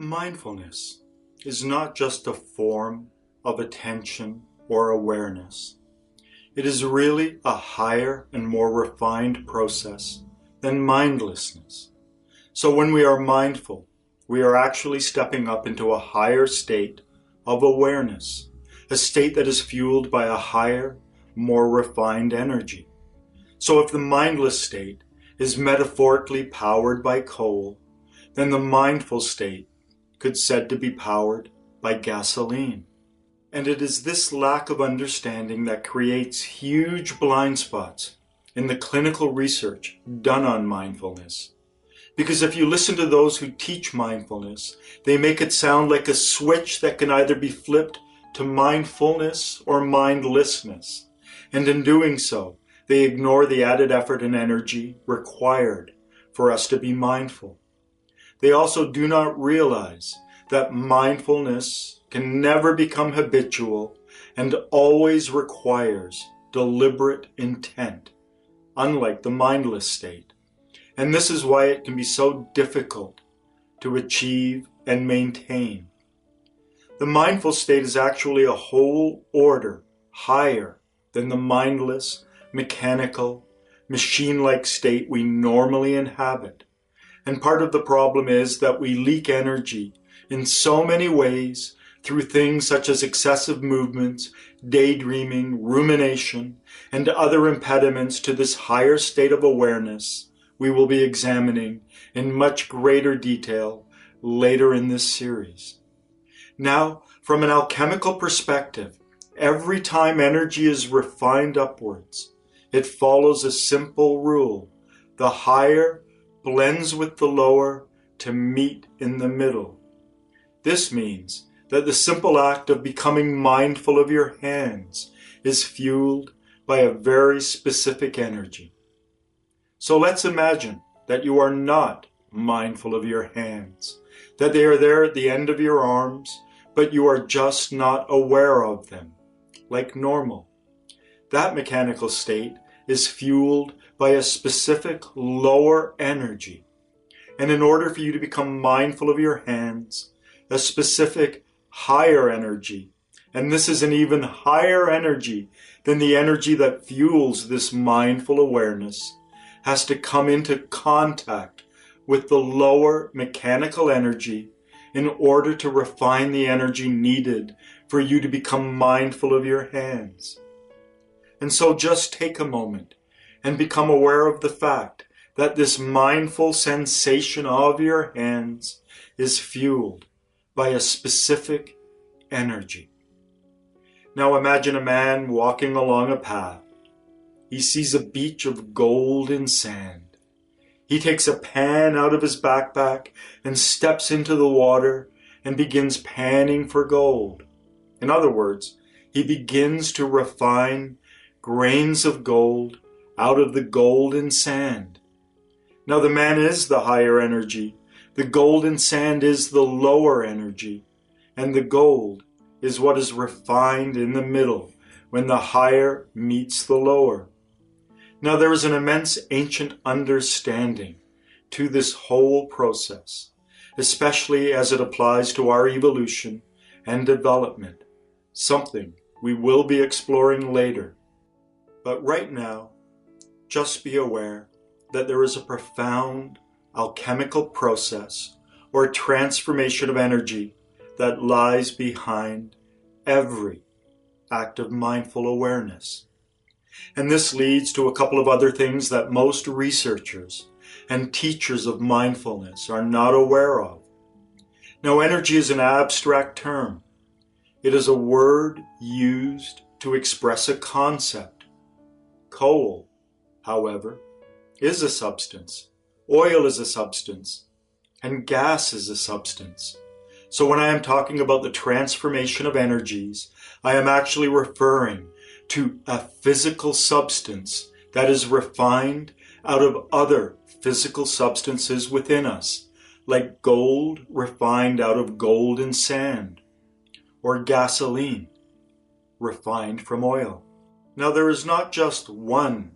Mindfulness is not just a form of attention or awareness. It is really a higher and more refined process than mindlessness. So when we are mindful, we are actually stepping up into a higher state of awareness, a state that is fueled by a higher, more refined energy. So if the mindless state is metaphorically powered by coal, then the mindful state could said to be powered by gasoline. And it is this lack of understanding that creates huge blind spots in the clinical research done on mindfulness. Because if you listen to those who teach mindfulness, they make it sound like a switch that can either be flipped to mindfulness or mindlessness. And in doing so, they ignore the added effort and energy required for us to be mindful. They also do not realize that mindfulness can never become habitual and always requires deliberate intent, unlike the mindless state. And this is why it can be so difficult to achieve and maintain. The mindful state is actually a whole order higher than the mindless, mechanical, machine-like state we normally inhabit. And part of the problem is that we leak energy in so many ways through things such as excessive movements, daydreaming, rumination, and other impediments to this higher state of awareness we will be examining in much greater detail later in this series. Now, from an alchemical perspective, every time energy is refined upwards, it follows a simple rule. The higher blends with the lower to meet in the middle. This means that the simple act of becoming mindful of your hands is fueled by a very specific energy. So let's imagine that you are not mindful of your hands, that they are there at the end of your arms, but you are just not aware of them, like normal. That mechanical state is fueled by a specific lower energy. And in order for you to become mindful of your hands, a specific higher energy, and this is an even higher energy than the energy that fuels this mindful awareness, has to come into contact with the lower mechanical energy in order to refine the energy needed for you to become mindful of your hands. And so just take a moment and become aware of the fact that this mindful sensation of your hands is fueled by a specific energy. Now imagine a man walking along a path. He sees a beach of golden sand. He takes a pan out of his backpack and steps into the water and begins panning for gold. In other words, he begins to refine grains of gold out of the golden sand. Now the man is the higher energy, the golden sand is the lower energy, and the gold is what is refined in the middle when the higher meets the lower. Now there is an immense ancient understanding to this whole process, especially as it applies to our evolution and development, something we will be exploring later. But right now, just be aware that there is a profound alchemical process or transformation of energy that lies behind every act of mindful awareness. And this leads to a couple of other things that most researchers and teachers of mindfulness are not aware of. Now, energy is an abstract term. It is a word used to express a concept. Coal, however, is a substance. Oil is a substance. And gas is a substance. So when I am talking about the transformation of energies, I am actually referring to a physical substance that is refined out of other physical substances within us, like gold refined out of golden sand, or gasoline refined from oil. Now there is not just one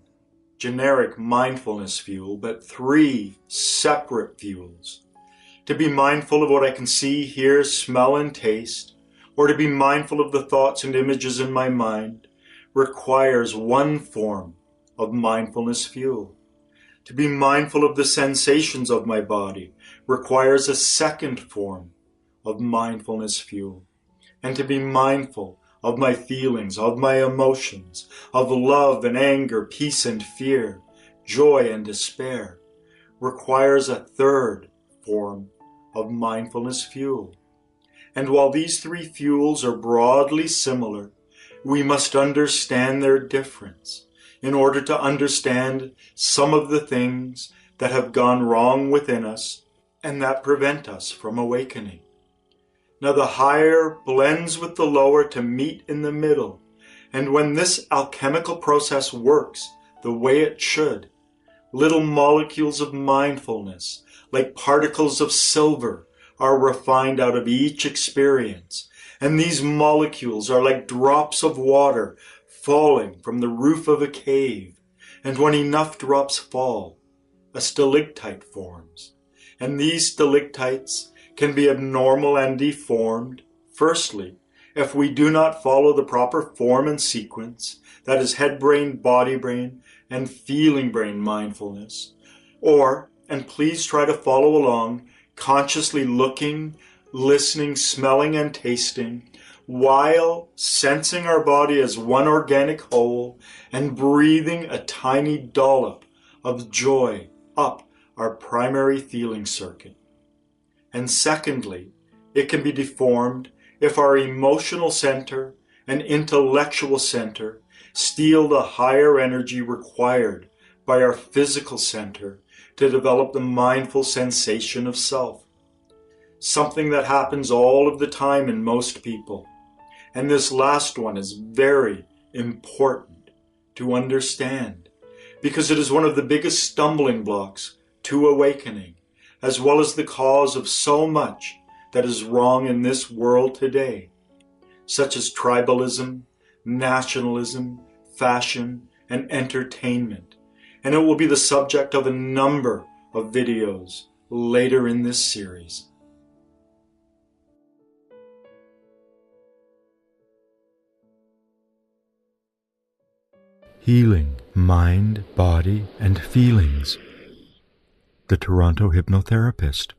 generic mindfulness fuel, but three separate fuels. to be mindful of what I can see, hear, smell, and taste, or to be mindful of the thoughts and images in my mind, requires one form of mindfulness fuel. To be mindful of the sensations of my body requires a second form of mindfulness fuel. And to be mindful of my feelings, of my emotions, of love and anger, peace and fear, joy and despair, requires a third form of mindfulness fuel. And while these three fuels are broadly similar, we must understand their difference in order to understand some of the things that have gone wrong within us and that prevent us from awakening. Now the higher blends with the lower to meet in the middle, and when this alchemical process works the way it should, little molecules of mindfulness, like particles of silver, are refined out of each experience, and these molecules are like drops of water falling from the roof of a cave, and when enough drops fall, a stalactite forms, and these stalactites can be abnormal and deformed, firstly, if we do not follow the proper form and sequence, that is head brain, body brain, and feeling brain mindfulness, or, and please try to follow along, consciously looking, listening, smelling, and tasting, while sensing our body as one organic whole and breathing a tiny dollop of joy up our primary feeling circuit. And secondly, it can be deformed if our emotional center and intellectual center steal the higher energy required by our physical center to develop the mindful sensation of self. Something that happens all of the time in most people. And this last one is very important to understand because it is one of the biggest stumbling blocks to awakening, as well as the cause of so much that is wrong in this world today, such as tribalism, nationalism, fashion, and entertainment. And it will be the subject of a number of videos later in this series. Healing mind, body, and feelings. The Toronto hypnotherapist.